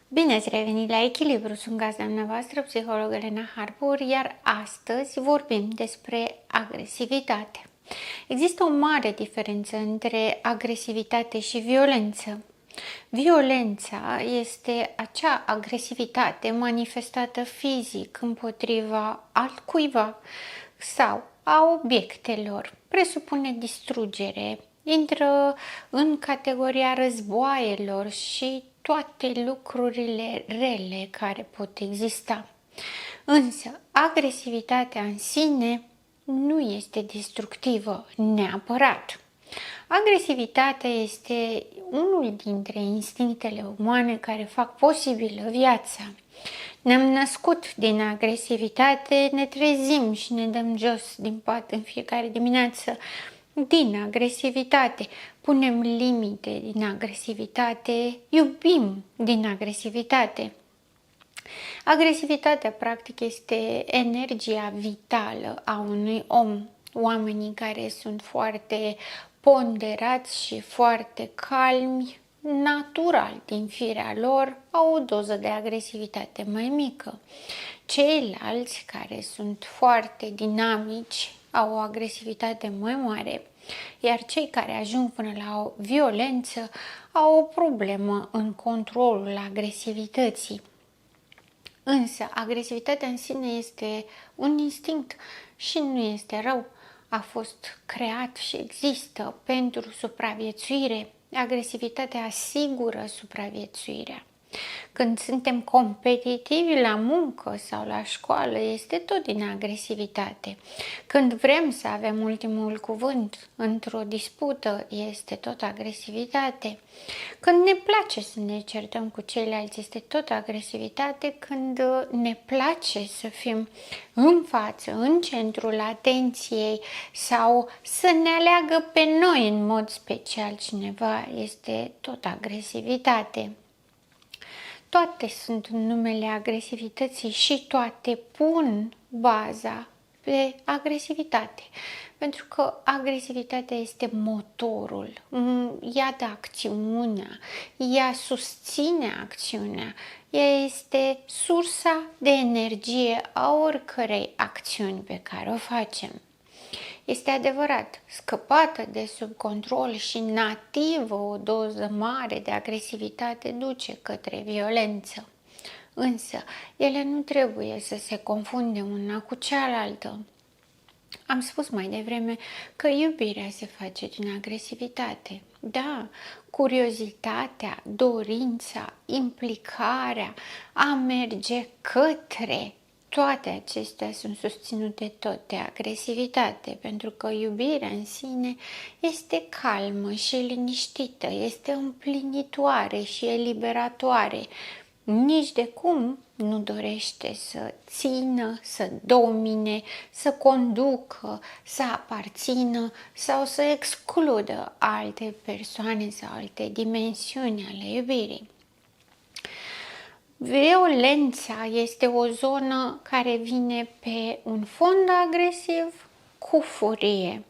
Bine ați revenit la Echilibru, sunt gazda dumneavoastră, psiholog Elena Harpur, iar astăzi vorbim despre agresivitate. Există o mare diferență între agresivitate și violență. Violența este acea agresivitate manifestată fizic împotriva altcuiva sau a obiectelor. Presupune distrugere, intră în categoria războaielor și toate lucrurile rele care pot exista. Însă, agresivitatea în sine nu este destructivă neapărat. Agresivitatea este unul dintre instinctele umane care fac posibilă viața. Ne-am născut din agresivitate, ne trezim și ne dăm jos din pat în fiecare dimineață din agresivitate, punem limite din agresivitate, iubim din agresivitate. Agresivitatea, practic, este energia vitală a unui om. Oamenii care sunt foarte ponderați și foarte calmi, natural din firea lor, au o doză de agresivitate mai mică. Ceilalți care sunt foarte dinamici au o agresivitate mai mare, iar cei care ajung până la o violență au o problemă în controlul agresivității. Însă, agresivitatea în sine este un instinct și nu este rău. A fost creat și există pentru supraviețuire. Agresivitatea asigură supraviețuirea. Când suntem competitivi la muncă sau la școală, este tot din agresivitate. Când vrem să avem ultimul cuvânt într-o dispută, este tot agresivitate. Când ne place să ne certăm cu ceilalți, este tot agresivitate. Când ne place să fim în față, în centrul atenției sau să ne aleagă pe noi în mod special cineva, este tot agresivitate. Toate sunt în numele agresivității și toate pun baza pe agresivitate. Pentru că agresivitatea este motorul, ea dă acțiunea, ea susține acțiunea, ea este sursa de energie a oricărei acțiuni pe care o facem. Este adevărat, scăpată de sub control și nativă, o doză mare de agresivitate duce către violență. Însă, ele nu trebuie să se confunde una cu cealaltă. Am spus mai devreme că iubirea se face din agresivitate. Da, curiozitatea, dorința, implicarea, a merge către, toate acestea sunt susținute tot de agresivitate, pentru că iubirea în sine este calmă și liniștită, este împlinitoare și eliberatoare. Nici de cum nu dorește să țină, să domine, să conducă, să aparțină sau să excludă alte persoane sau alte dimensiuni ale iubirii. Violența este o zonă care vine pe un fond agresiv cu furie.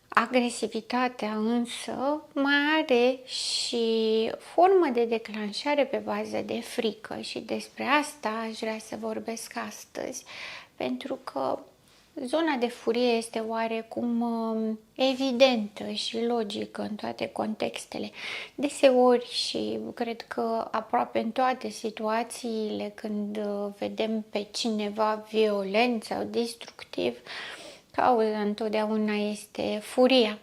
Agresivitatea însă mai are și formă de declanșare pe bază de frică și despre asta aș vrea să vorbesc astăzi, pentru că zona de furie este oarecum evidentă și logică în toate contextele. Deseori și cred că aproape în toate situațiile când vedem pe cineva violent sau destructiv, cauza întotdeauna este furia.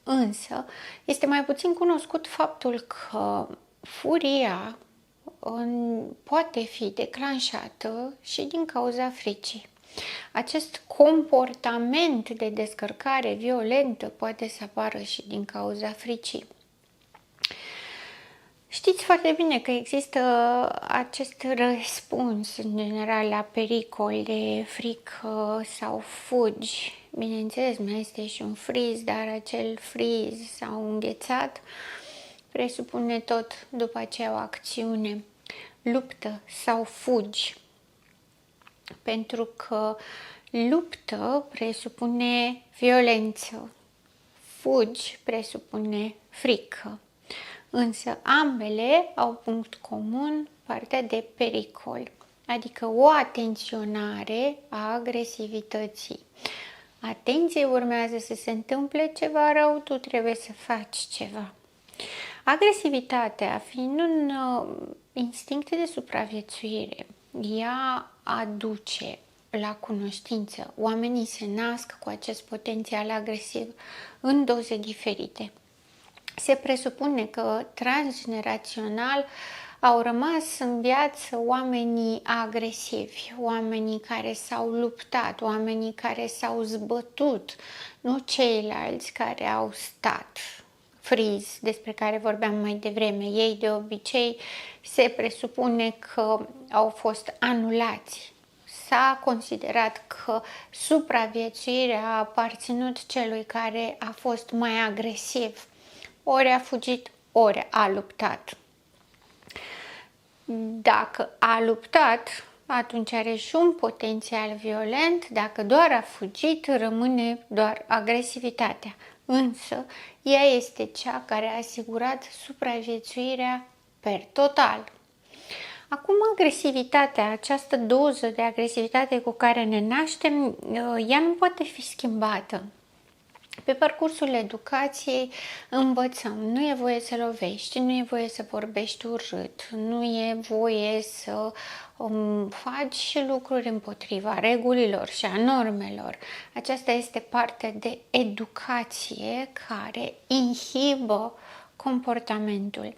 Însă, este mai puțin cunoscut faptul că furia poate fi declanșată și din cauza fricii. Acest comportament de descărcare violentă poate să apară și din cauza fricii. Știți foarte bine că există acest răspuns în general la pericol de frică sau fugi. Bineînțeles, mai este și un freeze, dar acel freeze sau înghețat presupune tot după aceea o acțiune, luptă sau fugi. Pentru că luptă presupune violență, fugi presupune frică. însă ambele au punct comun partea de pericol, adică o atenționare a agresivității. Atenție, urmează să se întâmple ceva rău, tu trebuie să faci ceva. Agresivitatea, fiind un instinct de supraviețuire, ea aduce la cunoștință. Oamenii se nasc cu acest potențial agresiv în doze diferite. Se presupune că transgenerațional au rămas în viață oamenii agresivi, oamenii care s-au luptat, oamenii care s-au zbătut, nu ceilalți care au stat. Freeze, despre care vorbeam mai devreme, ei de obicei se presupune că au fost anulați. S-a considerat că supraviețuirea a aparținut celui care a fost mai agresiv. Ori a fugit, ori a luptat. Dacă a luptat, atunci are și un potențial violent. Dacă doar a fugit, rămâne doar agresivitatea. Însă, ea este cea care a asigurat supraviețuirea per total. Acum, agresivitatea, această doză de agresivitate cu care ne naștem, ea nu poate fi schimbată. Pe parcursul educației învățăm, nu e voie să lovești, nu e voie să vorbești urât, nu e voie să faci lucruri împotriva regulilor și a normelor. Aceasta este partea de educație care inhibă comportamentul.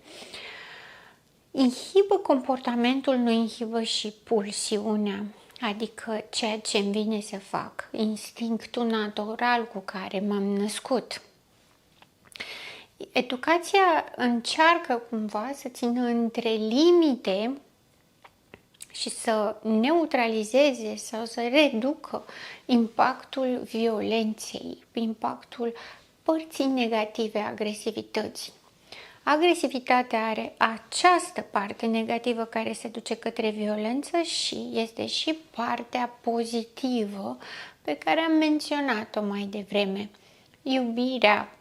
Inhibă comportamentul, nu inhibă și pulsiunea. Adică ceea ce îmi vine să fac, instinctul natural cu care m-am născut. Educația încearcă cumva să țină între limite și să neutralizeze sau să reducă impactul violenței, impactul părții negative a agresivității. Agresivitatea are această parte negativă care se duce către violență și este și partea pozitivă pe care am menționat-o mai devreme. Iubirea,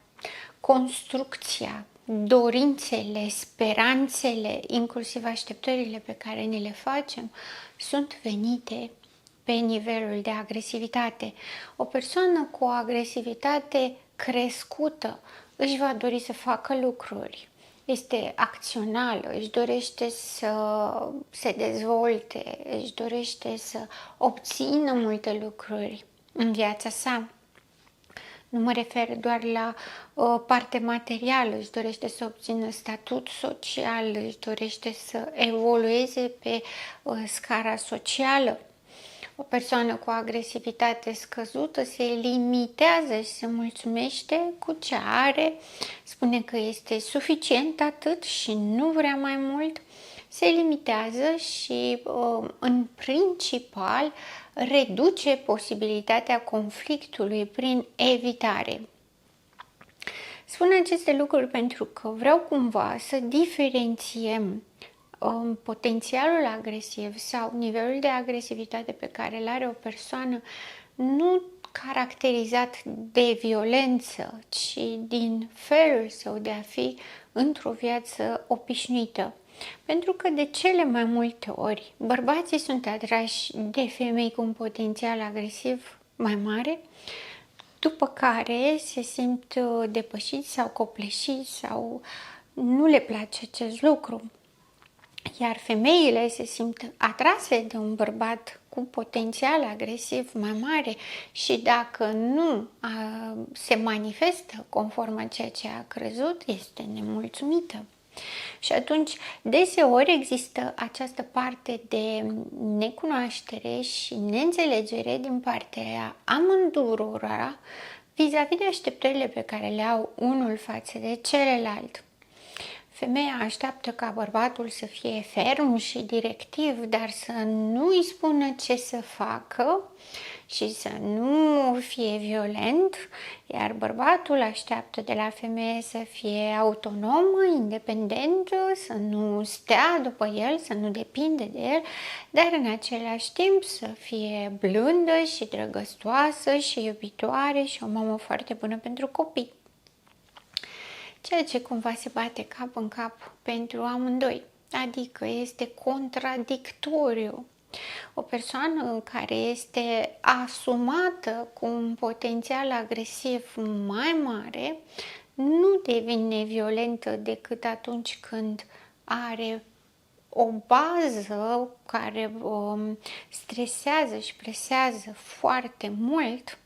construcția, dorințele, speranțele, inclusiv așteptările pe care ne le facem, sunt venite pe nivelul de agresivitate. O persoană cu o agresivitate crescută își va dori să facă lucruri. Este acțională, își dorește să se dezvolte, își dorește să obțină multe lucruri în viața sa. Nu mă refer doar la o parte materială, își dorește să obțină statut social, își dorește să evolueze pe scara socială. O persoană cu agresivitate scăzută se limitează și se mulțumește cu ce are, spune că este suficient atât și nu vrea mai mult, se limitează și, în principal, reduce posibilitatea conflictului prin evitare. Spun aceste lucruri pentru că vreau cumva să diferențiem potențialul agresiv sau nivelul de agresivitate pe care îl are o persoană nu caracterizat de violență, ci din felul său de a fi într-o viață obișnuită. Pentru că de cele mai multe ori bărbații sunt atrași de femei cu un potențial agresiv mai mare, după care se simt depășiți sau copleșiți sau nu le place acest lucru. Iar femeile se simt atrase de un bărbat cu potențial agresiv mai mare și dacă nu se manifestă conform a ceea ce a crezut, este nemulțumită. Și atunci, deseori există această parte de necunoaștere și neînțelegere din partea amândurora vis-a-vis de așteptările pe care le au unul față de celălalt. Femeia așteaptă ca bărbatul să fie ferm și directiv, dar să nu îi spună ce să facă și să nu fie violent, iar bărbatul așteaptă de la femeie să fie autonomă, independentă, să nu stea după el, să nu depinde de el, dar în același timp să fie blândă și drăgăstoasă și iubitoare și o mamă foarte bună pentru copii. ceea ce cumva se bate cap în cap pentru amândoi, adică este contradictoriu. O persoană care este asumată cu un potențial agresiv mai mare nu devine violentă decât atunci când are o bază care stresează și presează foarte mult,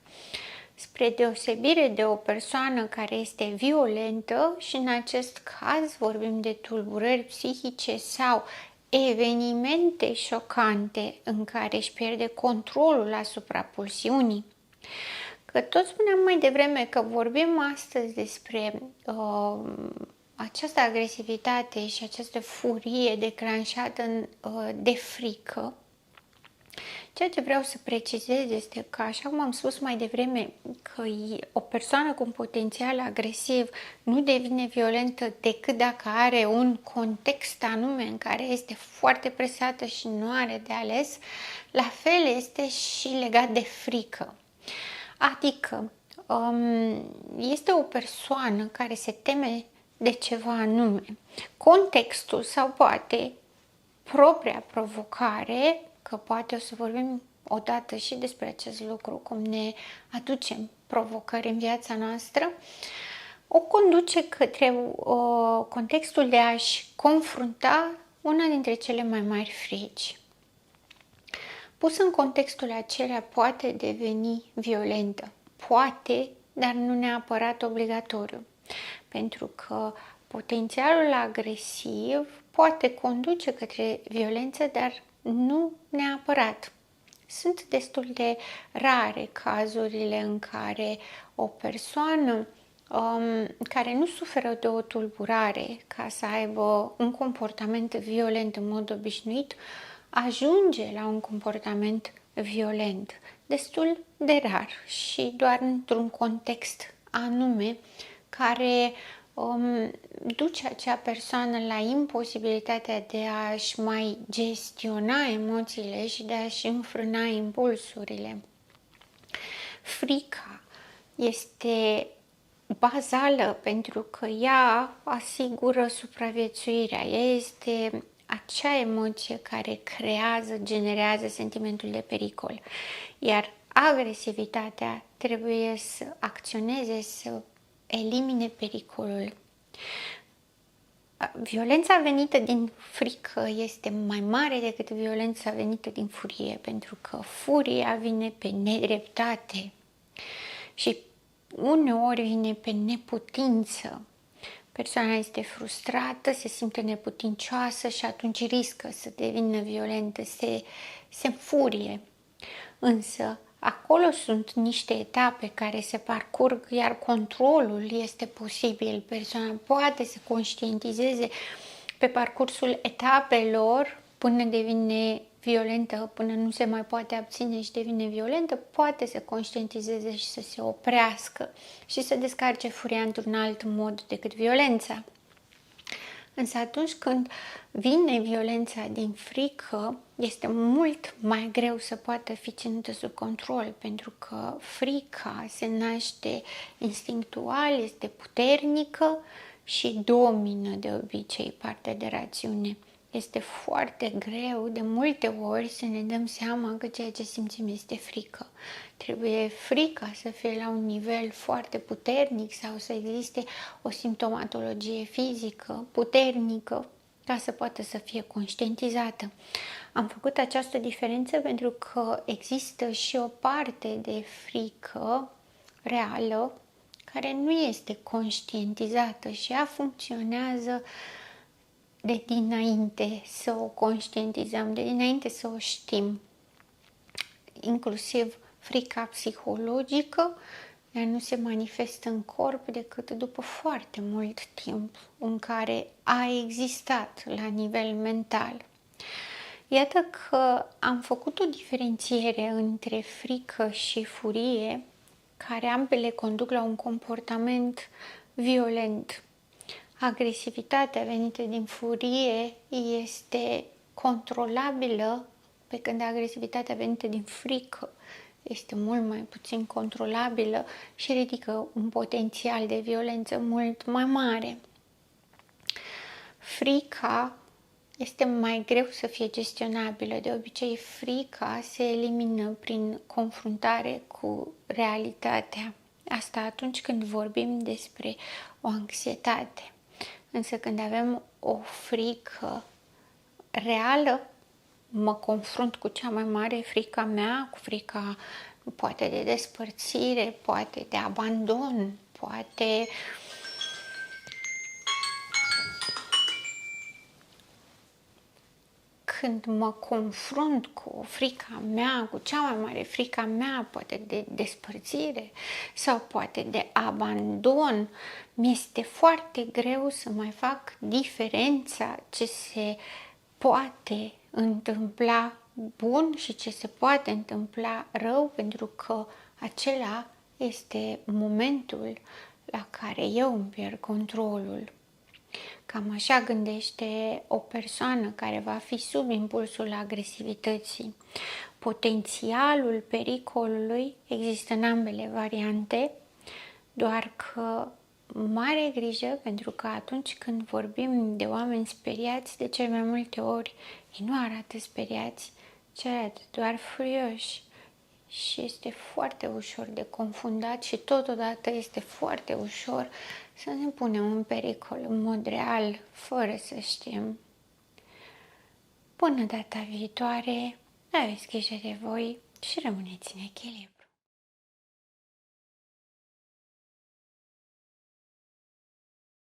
spre deosebire de o persoană care este violentă și în acest caz vorbim de tulburări psihice sau evenimente șocante în care își pierde controlul asupra pulsiunii. Că tot spuneam mai devreme că vorbim astăzi despre această agresivitate și această furie declanșată de frică. Ceea ce vreau să precizez este că, așa cum am spus mai devreme, că o persoană cu un potențial agresiv nu devine violentă decât dacă are un context anume în care este foarte presată și nu are de ales, la fel este și legat de frică. Adică este o persoană care se teme de ceva anume. Contextul sau poate propria provocare, că poate o să vorbim odată și despre acest lucru, cum ne aducem provocări în viața noastră, o conduce către contextul de a-și confrunta una dintre cele mai mari frici. Pus în contextul acela poate deveni violentă. Poate, dar nu neapărat obligatoriu. Pentru că potențialul agresiv poate conduce către violență, dar nu neapărat. Sunt destul de rare cazurile în care o persoană care nu suferă de o tulburare ca să aibă un comportament violent în mod obișnuit, ajunge la un comportament violent. Destul de rar și doar într-un context anume care duce acea persoană la imposibilitatea de a-și mai gestiona emoțiile și de a-și înfrâna impulsurile. Frica este bazală pentru că ea asigură supraviețuirea. Ea este acea emoție care generează sentimentul de pericol. Iar agresivitatea trebuie să acționeze, să elimine pericolul. Violența venită din frică este mai mare decât violența venită din furie, pentru că furia vine pe nedreptate și uneori vine pe neputință. Persoana este frustrată, se simte neputincioasă și atunci riscă să devină violentă, se înfurie. Însă acolo sunt niște etape care se parcurg, iar controlul este posibil. Persoana poate să conștientizeze pe parcursul etapelor până devine violentă, până nu se mai poate abține și devine violentă, poate să conștientizeze și să se oprească și să descarce furia într-un alt mod decât violența. Însă atunci când vine violența din frică, este mult mai greu să poată fi ținută sub control, pentru că frica se naște instinctual, este puternică și domină de obicei partea de rațiune. Este foarte greu de multe ori să ne dăm seama că ceea ce simțim este frică. Trebuie frica să fie la un nivel foarte puternic sau să existe o simptomatologie fizică puternică ca să poată să fie conștientizată. Am făcut această diferență pentru că există și o parte de frică reală care nu este conștientizată și ea funcționează de dinainte să o conștientizăm, de dinainte să o știm. Inclusiv frica psihologică, ea nu se manifestă în corp decât după foarte mult timp în care a existat la nivel mental. Iată că am făcut o diferențiere între frică și furie, care ambele conduc la un comportament violent. Agresivitatea venită din furie este controlabilă, pe când agresivitatea venită din frică este mult mai puțin controlabilă și ridică un potențial de violență mult mai mare. Frica este mai greu să fie gestionabilă. De obicei, frica se elimină prin confruntare cu realitatea. Asta atunci când vorbim despre o anxietate. Însă când avem o frică reală, mă confrunt cu cea mai mare frica mea, cu frica poate de despărțire, poate de abandon, poate când mă confrunt cu frica mea, cu cea mai mare frica mea, poate de despărțire sau poate de abandon, mi-este foarte greu să mai fac diferența ce se poate întâmpla bun și ce se poate întâmpla rău, pentru că acela este momentul la care eu îmi pierd controlul. Cam așa gândește o persoană care va fi sub impulsul agresivității. Potențialul pericolului există în ambele variante, doar că mare grijă, pentru că atunci când vorbim de oameni speriați, de cel mai multe ori ei nu arată speriați, ci arată doar furioși. Și este foarte ușor de confundat și totodată este foarte ușor să ne punem în pericol în mod real, fără să știm. Până data viitoare, aveți grijă de voi și rămâneți în echilibru.